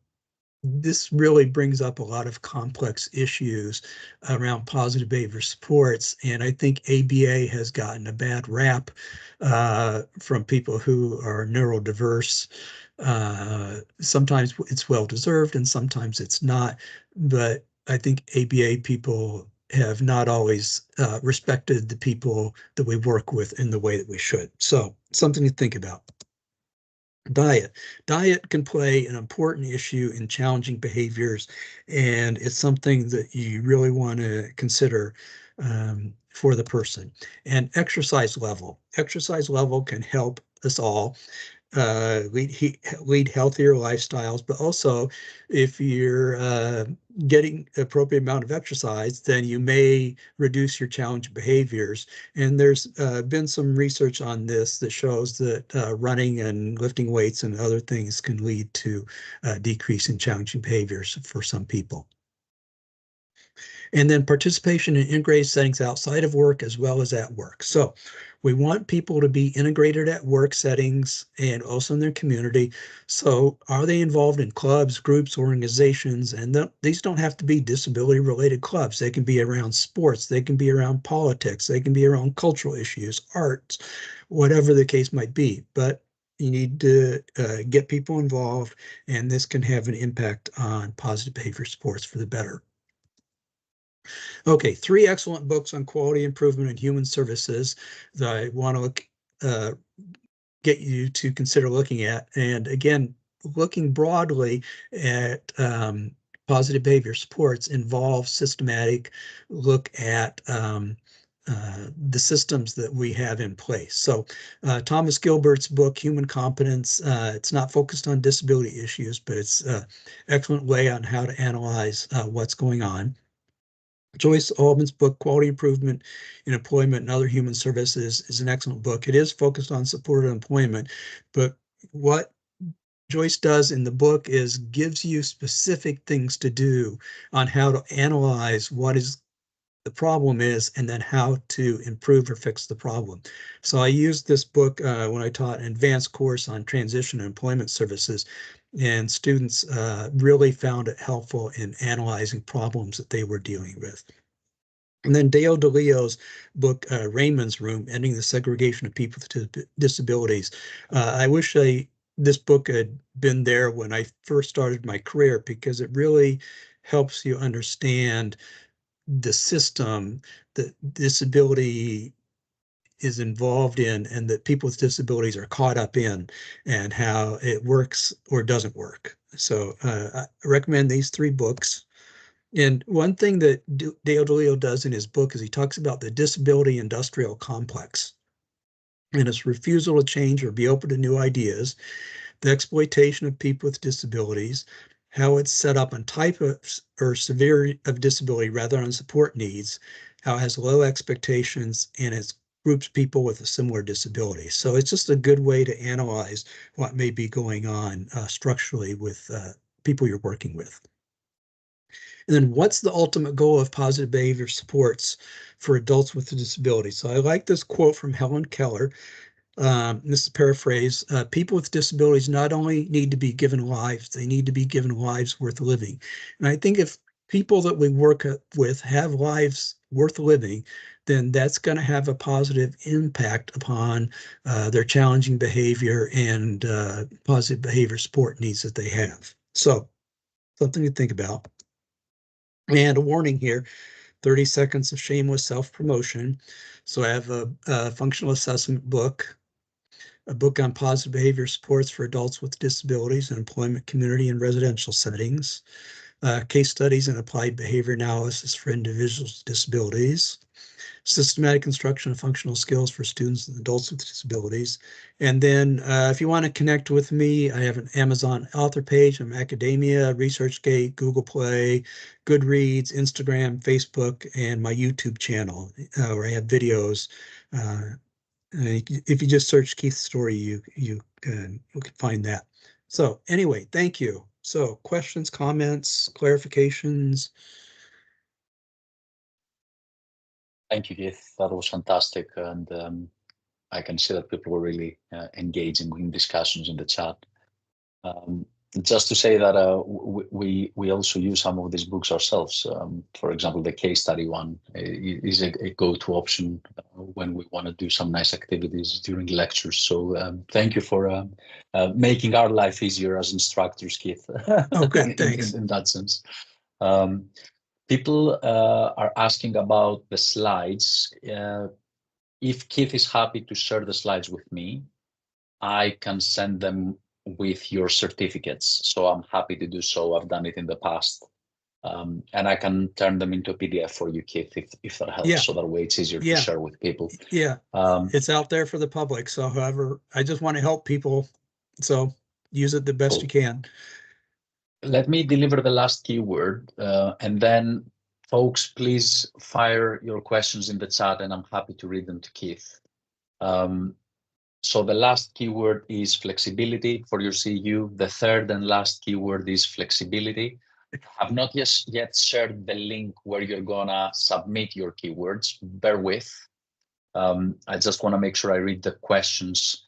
this really brings up a lot of complex issues around positive behavior supports. And I think ABA has gotten a bad rap from people who are neurodiverse. Sometimes it's well-deserved and sometimes it's not. But I think ABA people have not always respected the people that we work with in the way that we should. So something to think about. Diet. Diet can play an important issue in challenging behaviors, and it's something that you really want to consider for the person. And exercise level. Exercise level can help us all lead healthier lifestyles, but also if you're getting appropriate amount of exercise, then you may reduce your challenging behaviors. And there's been some research on this that shows that running and lifting weights and other things can lead to decrease in challenging behaviors for some people. And then participation in integrated settings outside of work as well as at work. So we want people to be integrated at work settings and also in their community. So are they involved in clubs, groups, organizations? And these don't have to be disability related clubs. They can be around sports. They can be around politics. They can be around cultural issues, arts, whatever the case might be. But you need to get people involved, and this can have an impact on positive behavior supports for the better. Okay, 3 excellent books on quality improvement in human services that I want to get you to consider looking at. And again, looking broadly at positive behavior supports involves systematic look at the systems that we have in place. So Thomas Gilbert's book, Human Competence, it's not focused on disability issues, but it's an excellent way on how to analyze what's going on. Joyce Alban's book, Quality Improvement in Employment and Other Human Services, is an excellent book. It is focused on supported employment, but what Joyce does in the book is gives you specific things to do on how to analyze what is the problem is and then how to improve or fix the problem. So I used this book when I taught an advanced course on transition and employment services, and students really found it helpful in analyzing problems that they were dealing with. And then Dale DeLeo's book, Raymond's Room, Ending the Segregation of People with Disabilities. I wish this book had been there when I first started my career, because it really helps you understand the system that disability is involved in and that people with disabilities are caught up in, and how it works or doesn't work. So I recommend these 3 books. And one thing that Dale DeLeo does in his book is he talks about the disability industrial complex and its refusal to change or be open to new ideas, the exploitation of people with disabilities, how it's set up on type of or severity of disability rather than support needs, how it has low expectations, and it groups people with a similar disability. So it's just a good way to analyze what may be going on structurally with people you're working with. And then what's the ultimate goal of positive behavior supports for adults with a disability? So I like this quote from Helen Keller. This is a paraphrase. People with disabilities not only need to be given lives, they need to be given lives worth living. And I think if people that we work with have lives worth living, then that's going to have a positive impact upon their challenging behavior and positive behavior support needs that they have. So something to think about. And a warning here, 30 seconds of shameless self-promotion. So I have a functional assessment book, a book on positive behavior supports for adults with disabilities in employment, community, and residential settings, case studies and applied behavior analysis for individuals with disabilities, systematic instruction of functional skills for students and adults with disabilities. And then if you want to connect with me, I have an Amazon author page. I'm Academia, ResearchGate, Google Play, Goodreads, Instagram, Facebook, and my YouTube channel where I have videos. If you just search Keith's story, you can find that. So anyway, thank you. So questions, comments, clarifications? Thank you, Keith. That was fantastic. And I can see that people were really engaging in discussions in the chat. Just to say that we also use some of these books ourselves. For example, the case study one is a go-to option when we want to do some nice activities during lectures. So thank you for making our life easier as instructors, Keith. Oh, good, thanks. In that sense. People are asking about the slides. If Keith is happy to share the slides with me, I can send them with your certificates. So I'm happy to do so. I've done it in the past. And I can turn them into a PDF for you, Keith, if that helps. Yeah. So that way it's easier to share with people. Yeah, it's out there for the public. So however, I just want to help people. So use it the best you can. Let me deliver the last keyword. And then folks, please fire your questions in the chat and I'm happy to read them to Keith. So the last keyword is flexibility for your CU. The third and last keyword is flexibility. I've not yet shared the link where you're gonna submit your keywords. Bear with. I just want to make sure I read the questions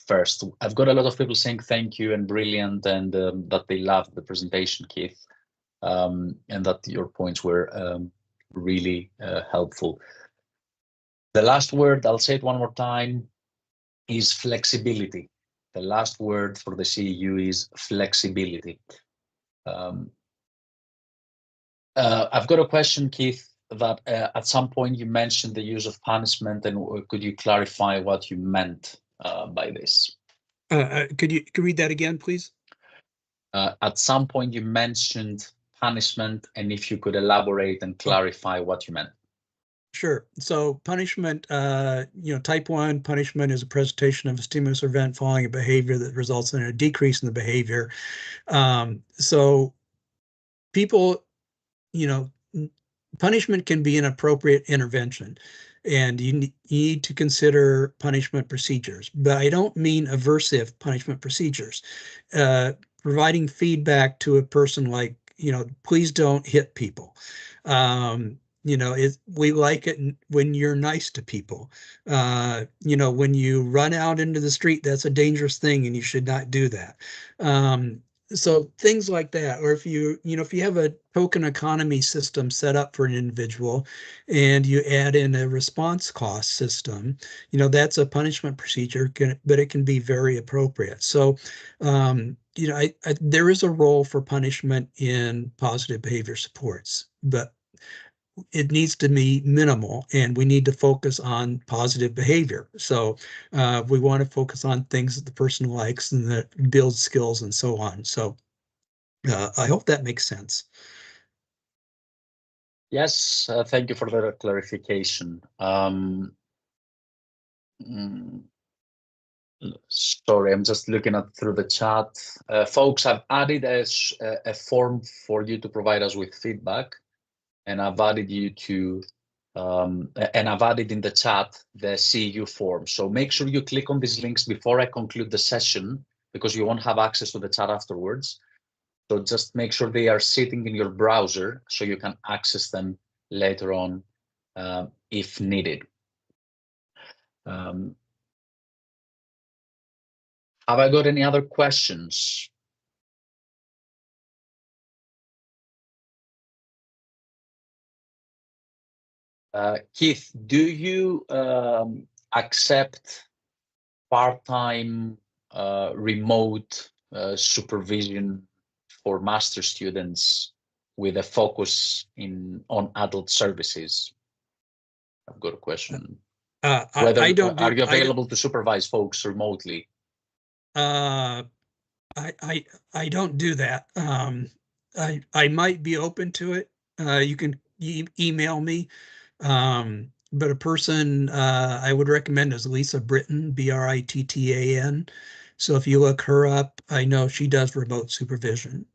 first. I've got a lot of people saying thank you and brilliant and that they loved the presentation, Keith, and that your points were really helpful. The last word, I'll say it one more time, is flexibility. The last word for the CEU is flexibility. I've got a question, Keith, that at some point you mentioned the use of punishment, and could you clarify what you meant by this? Could you read that again, please? At some point you mentioned punishment, and if you could elaborate and clarify what you meant. Sure. So punishment, type 1 punishment is a presentation of a stimulus or event following a behavior that results in a decrease in the behavior. So people, punishment can be an appropriate intervention, and you need to consider punishment procedures, but I don't mean aversive punishment procedures. Providing feedback to a person like, please don't hit people. We like it when you're nice to people. When you run out into the street, that's a dangerous thing and you should not do that. So things like that, or if you have a token economy system set up for an individual and you add in a response cost system, that's a punishment procedure, but it can be very appropriate. So, there is a role for punishment in positive behavior supports, but it needs to be minimal and we need to focus on positive behavior. So we want to focus on things that the person likes and that build skills and so on. So I hope that makes sense. Yes, thank you for the clarification. Sorry, I'm just looking through the chat. Folks, I've added a form for you to provide us with feedback, and I've added you to, and I've added in the chat the CEU form. So make sure you click on these links before I conclude the session, because you won't have access to the chat afterwards. So just make sure they are sitting in your browser so you can access them later on if needed. Have I got any other questions? Keith, do you accept part-time remote supervision for master students with a focus on adult services? I've got a question. I don't do. Are you available to supervise folks remotely? I don't do that. I might be open to it. You can email me. But a person I would recommend is Lisa Britton, Brittan. So if you look her up, I know she does remote supervision.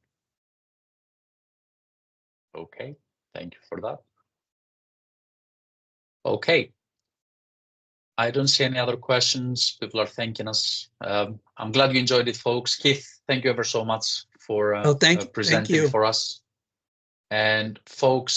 Okay, thank you for that. Okay. I don't see any other questions. People are thanking us. I'm glad you enjoyed it, folks. Keith, thank you ever so much for Thank presenting you. for us. And folks,